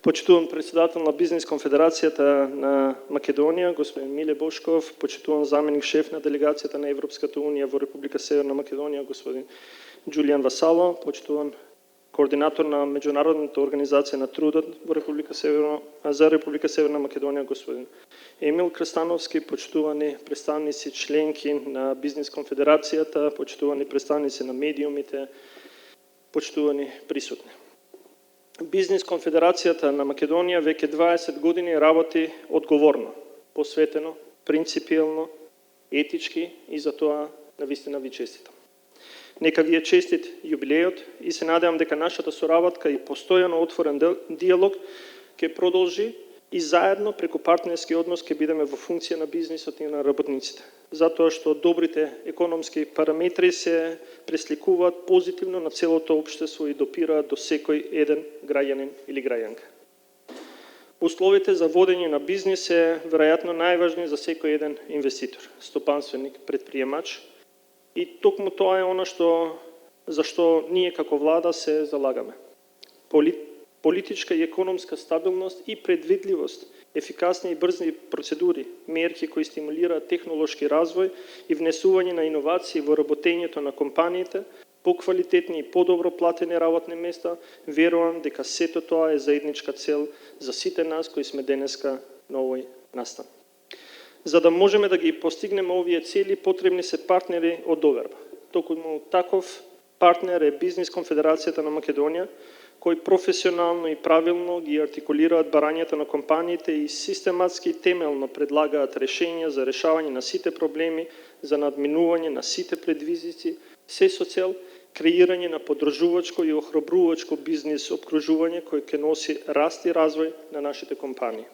Почитуван председател на Бизнес конфедерацијата на Македонија, господин Миле Бошков, почитуван заменик шеф на делегацијата на Европската унија во Република Северна Македонија, господин Джулијан Васало, почитуван координатор на Меѓународната организација на трудот во Република Северна Македонија, господин Емил Крстановски, почитувани представници членки на Бизнес конфедерацијата, почитувани представници на медиумите, почитувани присутни. Бизнес конфедерацијата на Македонија веќе 20 години работи одговорно, посветено, принципиелно, етички и за тоа навистина ви честитам. Нека ви е честит јубилејот и се надевам дека нашата соработка и постојано отворен диалог ќе продолжи и заедно преку партнерски однос ќе бидеме во функција на бизнисот и на работниците. Затоа што добрите економски параметри се пресликуваат позитивно на целото општество и допираат до секој еден граѓанин или граѓанка. Условите за водење на бизнис се веројатно најважни за секој еден инвеститор, стопанственик, предприемач. И токму тоа е она зашто ние како влада се залагаме. Политичка и економска стабилност и предвидливост, ефикасни и брзи процедури, мерки кои стимулираат технолошки развој и внесување на иновации во работењето на компаниите, поквалитетни и подобро платени работни места, верувам дека сето тоа е заедничка цел за сите нас кои сме денеска на овој настан. За да можеме да ги постигнеме овие цели, потребни се партнери од доверба. Токму таков партнер е Бизнес конфедерацијата на Македонија, кои професионално и правилно ги артикулираат барањата на компаниите и систематски темелно предлагаат решенија за решавање на сите проблеми, за надминување на сите предизвици, се со цел креирање на подржувачко и охрабрувачко бизнис обкружување кој ќе носи раст и развој на нашите компании.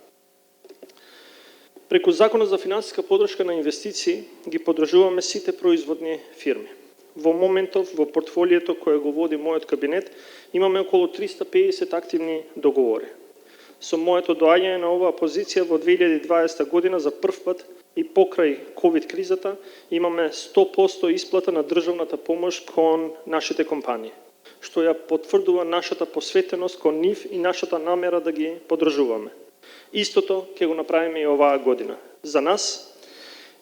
Преку Законот за финансиска подршка на инвестиции ги подржуваме сите производни фирми. Во моментов, во портфолието кое го води мојот кабинет, имаме околу 350 активни договори. Со моето доаѓање на оваа позиција во 2020 година за прв пат и покрај COVID кризата имаме 100% исплата на државната помош кон нашите компании, што ја потврдува нашата посветеност кон нив и нашата намера да ги подржуваме. Истото ќе го направиме и оваа година. За нас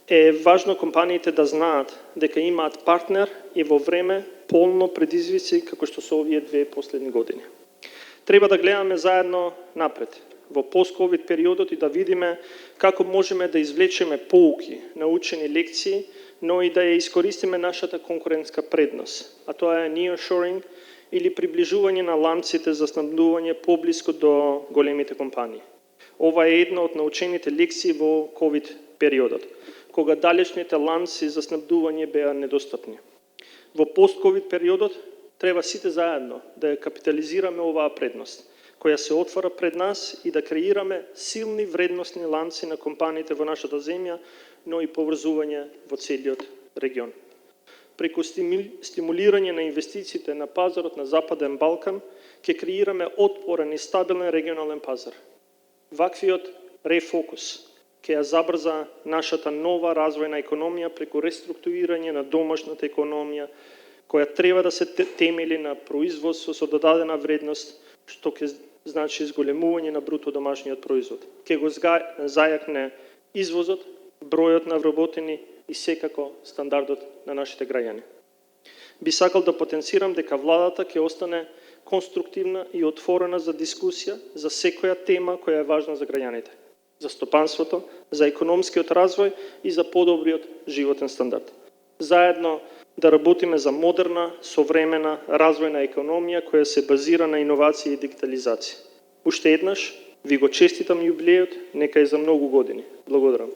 е важно компаниите да знаат дека имаат партнер и во време полно предизвици како што се овие две последни години. Треба да гледаме заедно напред, во пост-ковид периодот и да видиме како можеме да извлечеме поуки, научени лекции, но и да ја искористиме нашата конкурентска предност, а тоа е nearshoring или приближување на ланците за снабдување поблиску до големите компании. Ова е една од научените лекции во ковид периодот, кога далечните ланци за снабдување беа недостапни. Во пост-ковид периодот треба сите заедно да ја капитализираме оваа предност, која се отвара пред нас и да креираме силни вредностни ланци на компаниите во нашата земја, но и поврзување во целиот регион. Преку стимулирање на инвестициите на пазарот на Западен Балкан, ќе креираме отпорен и стабилен регионален пазар. Ваквиот рефокус ќе ја забрза нашата нова развојна економија преку реструктурирање на домашната економија, која треба да се темели на производство со додадена вредност, што ќе значи зголемување на бруто домашниот производ. Ќе го зајакне извозот, бројот на вработени и секако стандардот на нашите граѓани. Би сакал да потенцирам дека владата ќе остане конструктивна и отворена за дискусија за секоја тема која е важна за граѓаните, за стопанството, за економскиот развој и за подобриот животен стандард. Заедно да работиме за модерна, современа, развојна економија која се базира на иновација и дигитализација. Уште еднаш ви го честитам јубилејот, нека е за многу години. Благодарам.